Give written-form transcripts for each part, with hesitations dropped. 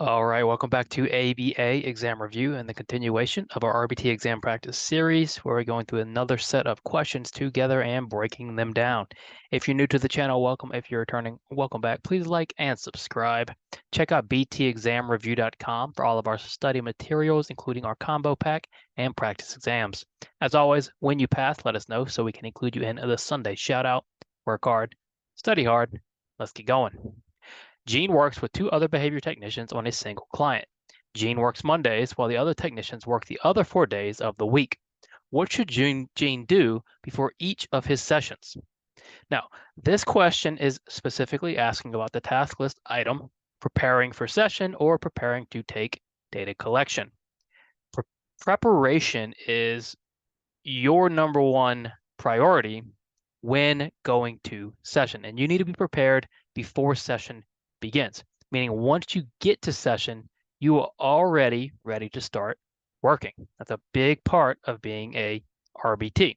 All right, welcome back to ABA Exam Review and the continuation of our RBT Exam Practice series, where we're going through another set of questions together and breaking them down. If you're new to the channel, welcome. If you're returning, welcome back. Please like and subscribe. Check out btexamreview.com for all of our study materials, including our combo pack and practice exams. As always, when you pass, let us know so we can include you in the Sunday shout out. Work hard, study hard. Let's get going. Gene works with two other behavior technicians on a single client. Gene works Mondays while the other technicians work the other 4 days of the week. What should Gene do before each of his sessions? Now, this question is specifically asking about the task list item, preparing for session or preparing to take data collection. Preparation is your number one priority when going to session, and you need to be prepared before session begins, meaning once you get to session, you are already ready to start working. That's a big part of being a RBT.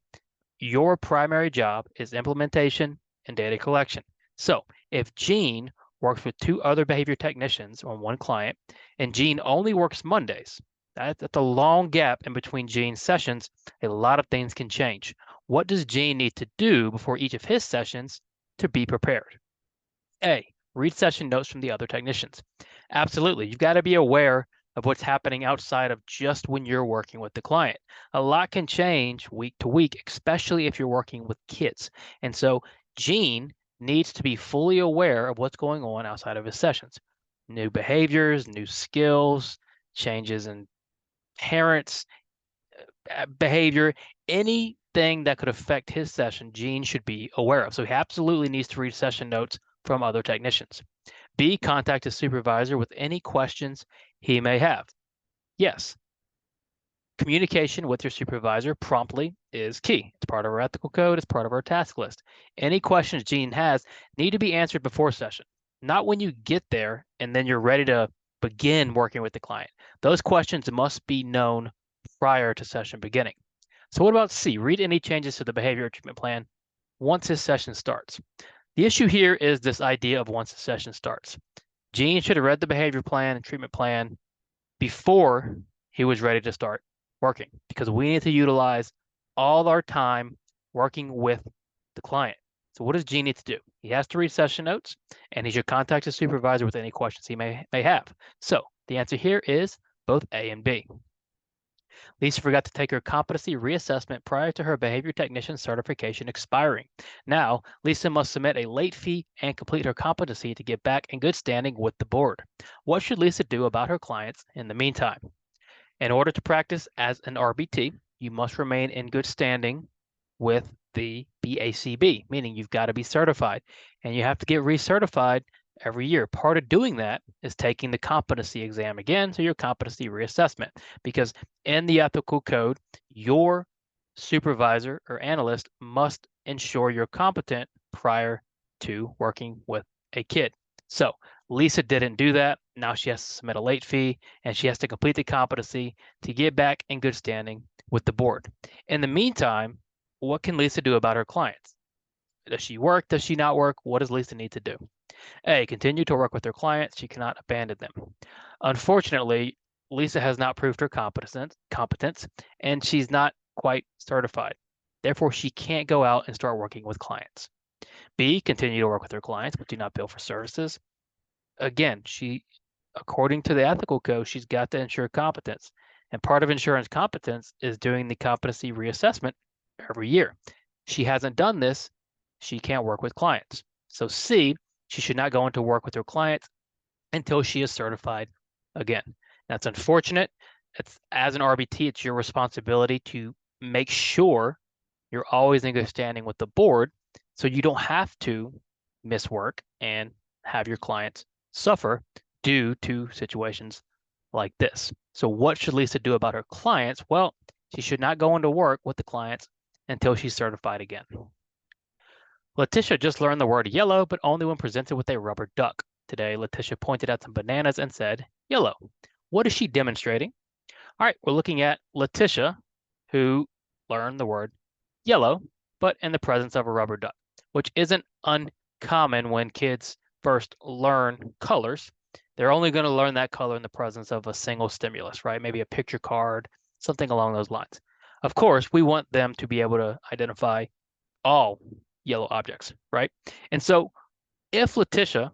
Your primary job is implementation and data collection. So if Gene works with two other behavior technicians on one client, and Gene only works Mondays, that's a long gap in between Gene's sessions. A lot of things can change. What does Gene need to do before each of his sessions to be prepared? A, read session notes from the other technicians. Absolutely. You've got to be aware of what's happening outside of just when you're working with the client. A lot can change week to week, especially if you're working with kids. And so Gene needs to be fully aware of what's going on outside of his sessions. New behaviors, new skills, changes in parents' behavior, anything that could affect his session, Gene should be aware of. So he absolutely needs to read session notes from other technicians. B, contact his supervisor with any questions he may have. Yes, communication with your supervisor promptly is key. It's part of our ethical code. It's part of our task list. Any questions Gene has need to be answered before session, not when you get there and then you're ready to begin working with the client. Those questions must be known prior to session beginning. So what about C? Read any changes to the behavior treatment plan once his session starts. The issue here is this idea of once the session starts. Gene should have read the behavior plan and treatment plan before he was ready to start working, because we need to utilize all our time working with the client. So what does Gene need to do? He has to read session notes, and he should contact his supervisor with any questions he may have. So the answer here is both A and B. Lisa forgot to take her competency reassessment prior to her behavior technician certification expiring. Now, Lisa must submit a late fee and complete her competency to get back in good standing with the board. What should Lisa do about her clients in the meantime? In order to practice as an RBT, you must remain in good standing with the BACB, meaning you've got to be certified, and you have to get recertified every year. Part of doing that is taking the competency exam again, so your competency reassessment, because in the ethical code, your supervisor or analyst must ensure you're competent prior to working with a kid. So Lisa didn't do that. Now she has to submit a late fee and she has to complete the competency to get back in good standing with the board. In the meantime, what can Lisa do about her clients? Does she work? Does she not work? What does Lisa need to do? A, continue to work with her clients. She cannot abandon them. Unfortunately, Lisa has not proved her competence, and she's not quite certified. Therefore, she can't go out and start working with clients. B, continue to work with her clients, but do not bill for services. Again, according to the ethical code, she's got to ensure competence. And part of ensuring competence is doing the competency reassessment every year. She hasn't done this. She can't work with clients. So C, she should not go into work with her clients until she is certified again. That's unfortunate. As an RBT, it's your responsibility to make sure you're always in good standing with the board so you don't have to miss work and have your clients suffer due to situations like this. So what should Lisa do about her clients? Well, she should not go into work with the clients until she's certified again. Letitia just learned the word yellow, but only when presented with a rubber duck. Today, Letitia pointed at some bananas and said, yellow. What is she demonstrating? All right, we're looking at Letitia, who learned the word yellow, but in the presence of a rubber duck, which isn't uncommon when kids first learn colors. They're only going to learn that color in the presence of a single stimulus, right? Maybe a picture card, something along those lines. Of course, we want them to be able to identify all yellow objects, right? And so if Letitia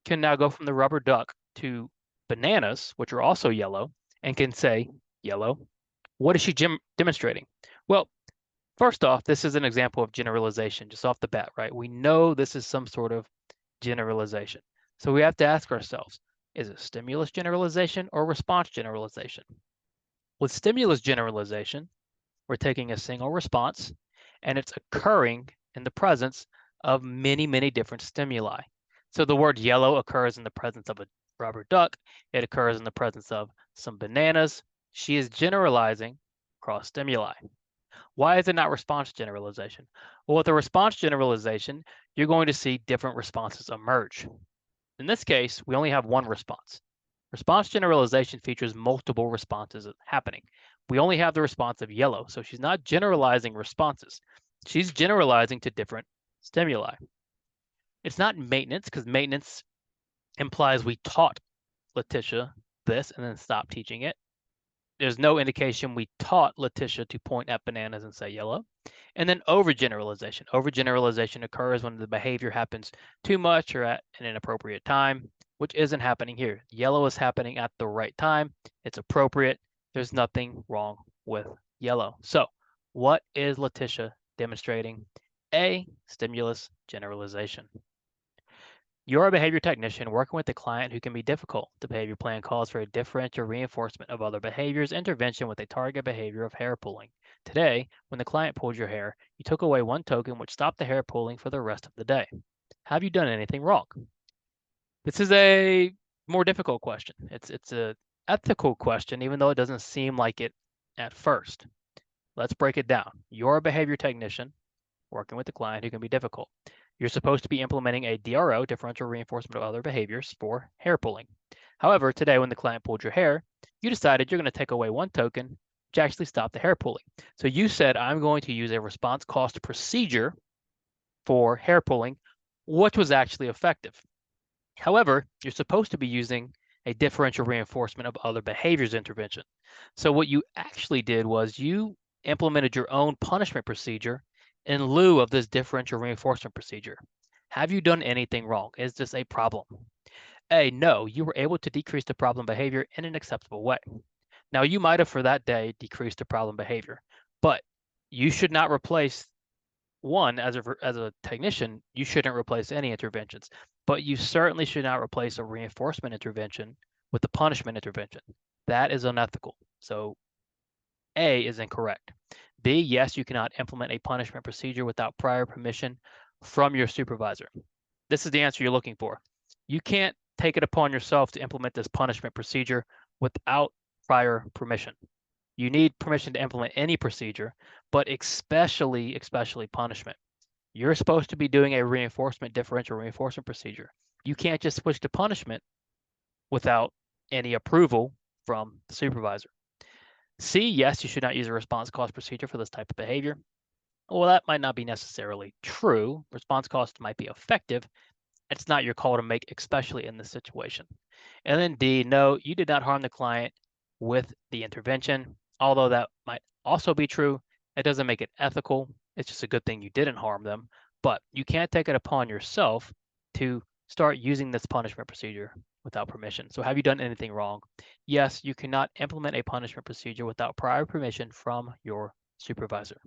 can now go from the rubber duck to bananas, which are also yellow, and can say yellow, what is she demonstrating? Well, first off, this is an example of generalization just off the bat, right? We know this is some sort of generalization. So we have to ask ourselves, is it stimulus generalization or response generalization? With stimulus generalization, we're taking a single response and it's occurring in the presence of many, many different stimuli. So the word yellow occurs in the presence of a rubber duck. It occurs in the presence of some bananas. She is generalizing cross stimuli. Why is it not response generalization? Well, with a response generalization, you're going to see different responses emerge. In this case, we only have one response. Response generalization features multiple responses happening. We only have the response of yellow, so she's not generalizing responses. She's generalizing to different stimuli. It's not maintenance, because maintenance implies we taught Letitia this and then stopped teaching it. There's no indication we taught Letitia to point at bananas and say yellow. And then overgeneralization. Overgeneralization occurs when the behavior happens too much or at an inappropriate time, which isn't happening here. Yellow is happening at the right time. It's appropriate. There's nothing wrong with yellow. So what is Letitia demonstrating? A, stimulus generalization. You're a behavior technician working with a client who can be difficult. The behavior plan calls for a differential reinforcement of other behaviors, intervention with a target behavior of hair pulling. Today, when the client pulled your hair, you took away one token which stopped the hair pulling for the rest of the day. Have you done anything wrong? This is a more difficult question. It's a ethical question, even though it doesn't seem like it at first. Let's break it down. You're a behavior technician working with the client who can be difficult. You're supposed to be implementing a DRO, differential reinforcement of other behaviors, for hair pulling. However, today when the client pulled your hair, you decided you're going to take away one token, which actually stopped the hair pulling. So you said, I'm going to use a response cost procedure for hair pulling, which was actually effective. However, you're supposed to be using a differential reinforcement of other behaviors intervention. So what you actually did was you implemented your own punishment procedure in lieu of this differential reinforcement procedure. Have you done anything wrong? Is this a problem? A, no, you were able to decrease the problem behavior in an acceptable way. Now, you might have for that day decreased the problem behavior, but you should not replace one, as a technician, you shouldn't replace any interventions, but you certainly should not replace a reinforcement intervention with a punishment intervention. That is unethical. So A is incorrect. B, yes, you cannot implement a punishment procedure without prior permission from your supervisor. This is the answer you're looking for. You can't take it upon yourself to implement this punishment procedure without prior permission. You need permission to implement any procedure, but especially punishment. You're supposed to be doing a differential reinforcement procedure. You can't just switch to punishment without any approval from the supervisor. C, yes, you should not use a response cost procedure for this type of behavior. Well, that might not be necessarily true. Response cost might be effective. It's not your call to make, especially in this situation. And then D, no, you did not harm the client with the intervention. Although that might also be true, it doesn't make it ethical. It's just a good thing you didn't harm them. But you can't take it upon yourself to start using this punishment procedure without permission. So have you done anything wrong? Yes, you cannot implement a punishment procedure without prior permission from your supervisor.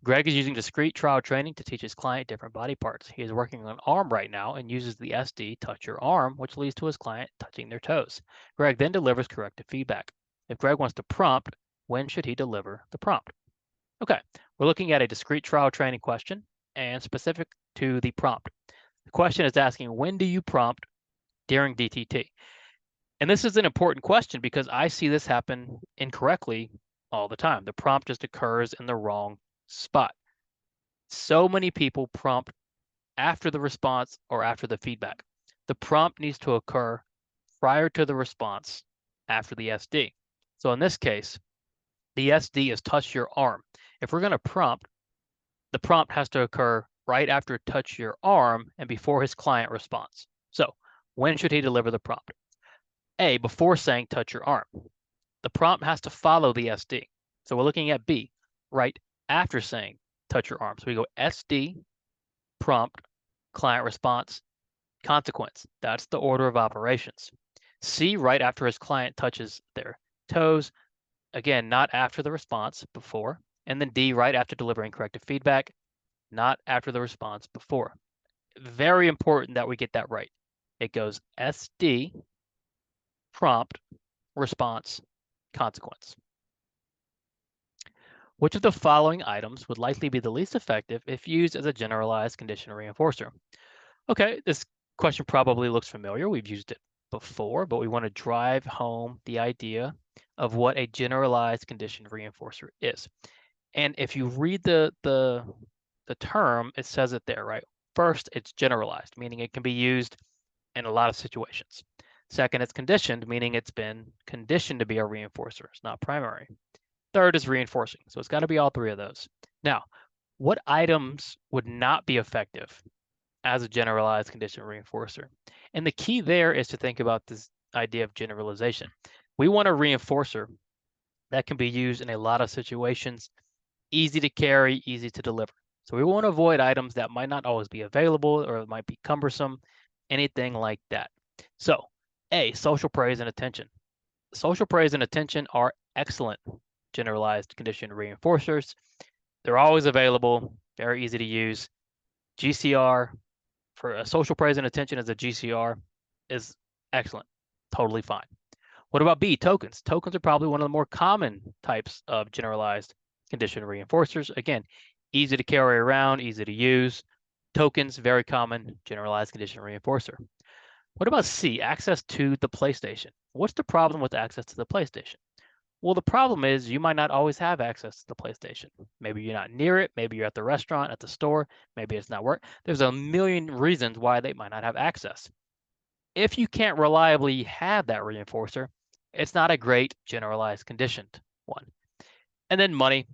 Greg is using discrete trial training to teach his client different body parts. He is working on an arm right now and uses the SD touch your arm, which leads to his client touching their toes. Greg then delivers corrective feedback. If Greg wants to prompt, when should he deliver the prompt? Okay, we're looking at a discrete trial training question and specific to the prompt. The question is asking, when do you prompt during DTT? And this is an important question because I see this happen incorrectly all the time. The prompt just occurs in the wrong spot. So many people prompt after the response or after the feedback. The prompt needs to occur prior to the response after the SD. So in this case, the SD is touch your arm. If we're going to prompt, the prompt has to occur right after touch your arm and before his client responds. So When should he deliver the prompt? A, before saying touch your arm. The prompt has to follow the SD. So we're looking at B, right after saying touch your arm. So we go SD, prompt, client response, consequence. That's the order of operations. C, right after his client touches their toes. Again, not after the response, before. And then D, right after delivering corrective feedback, not after the response, before. Very important that we get that right. It goes SD, prompt, response, consequence. Which of the following items would likely be the least effective if used as a generalized condition reinforcer? Okay, this question probably looks familiar. We've used it before, but we want to drive home the idea of what a generalized condition reinforcer is. And if you read the term, it says it there, right? First, it's generalized, meaning it can be used in a lot of situations. Second, it's conditioned, meaning it's been conditioned to be a reinforcer. It's not primary. Third is reinforcing. So it's got to be all three of those. Now, what items would not be effective as a generalized condition reinforcer? And the key there is to think about this idea of generalization. We want a reinforcer that can be used in a lot of situations, easy to carry, easy to deliver. So we want to avoid items that might not always be available or might be cumbersome, anything like that. So A, social praise and attention. Social praise and attention are excellent generalized condition reinforcers. They're always available, very easy to use. GCR for a social praise and attention as a GCR is excellent, totally fine. What about B, tokens? Tokens are probably one of the more common types of generalized condition reinforcers. Again, easy to carry around, easy to use. Tokens, very common generalized condition reinforcer. What about C, access to the PlayStation? What's the problem with access to the PlayStation? Well, the problem is you might not always have access to the PlayStation. Maybe you're not near it. Maybe you're at the restaurant, at the store. Maybe it's not work. There's a million reasons why they might not have access. If you can't reliably have that reinforcer, it's not a great generalized conditioned one. And then money.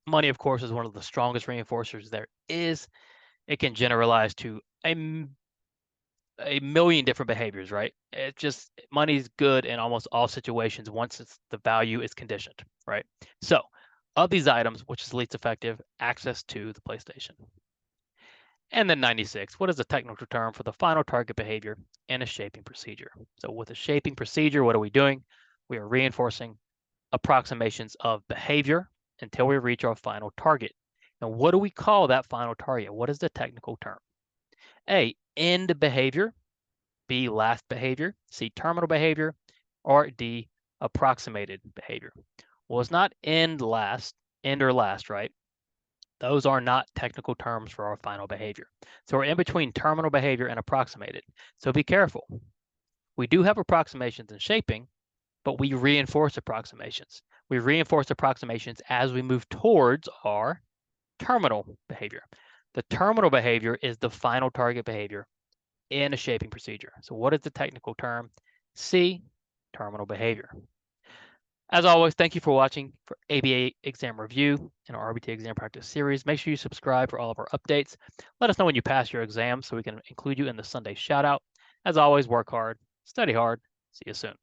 Money, of course, is one of the strongest reinforcers there is. It can generalize to a million different behaviors, right? It just money's good in almost all situations once the value is conditioned, right? So of these items, which is least effective? Access to the PlayStation. And then 96, what is the technical term for the final target behavior in a shaping procedure? So with a shaping procedure, what are we doing? We are reinforcing approximations of behavior until we reach our final target. And what do we call that final target? What is the technical term? A, end behavior. B, last behavior. C, terminal behavior. Or D, approximated behavior. Well, it's not end or last, right? Those are not technical terms for our final behavior. So we're in between terminal behavior and approximated. So be careful. We do have approximations in shaping, but we reinforce approximations. We reinforce approximations as we move towards our terminal behavior. The terminal behavior is the final target behavior in a shaping procedure. So what is the technical term? C, terminal behavior. As always, thank you for watching for ABA Exam Review and our RBT Exam Practice Series. Make sure you subscribe for all of our updates. Let us know when you pass your exam so we can include you in the Sunday shout out. As always, work hard, study hard. See you soon.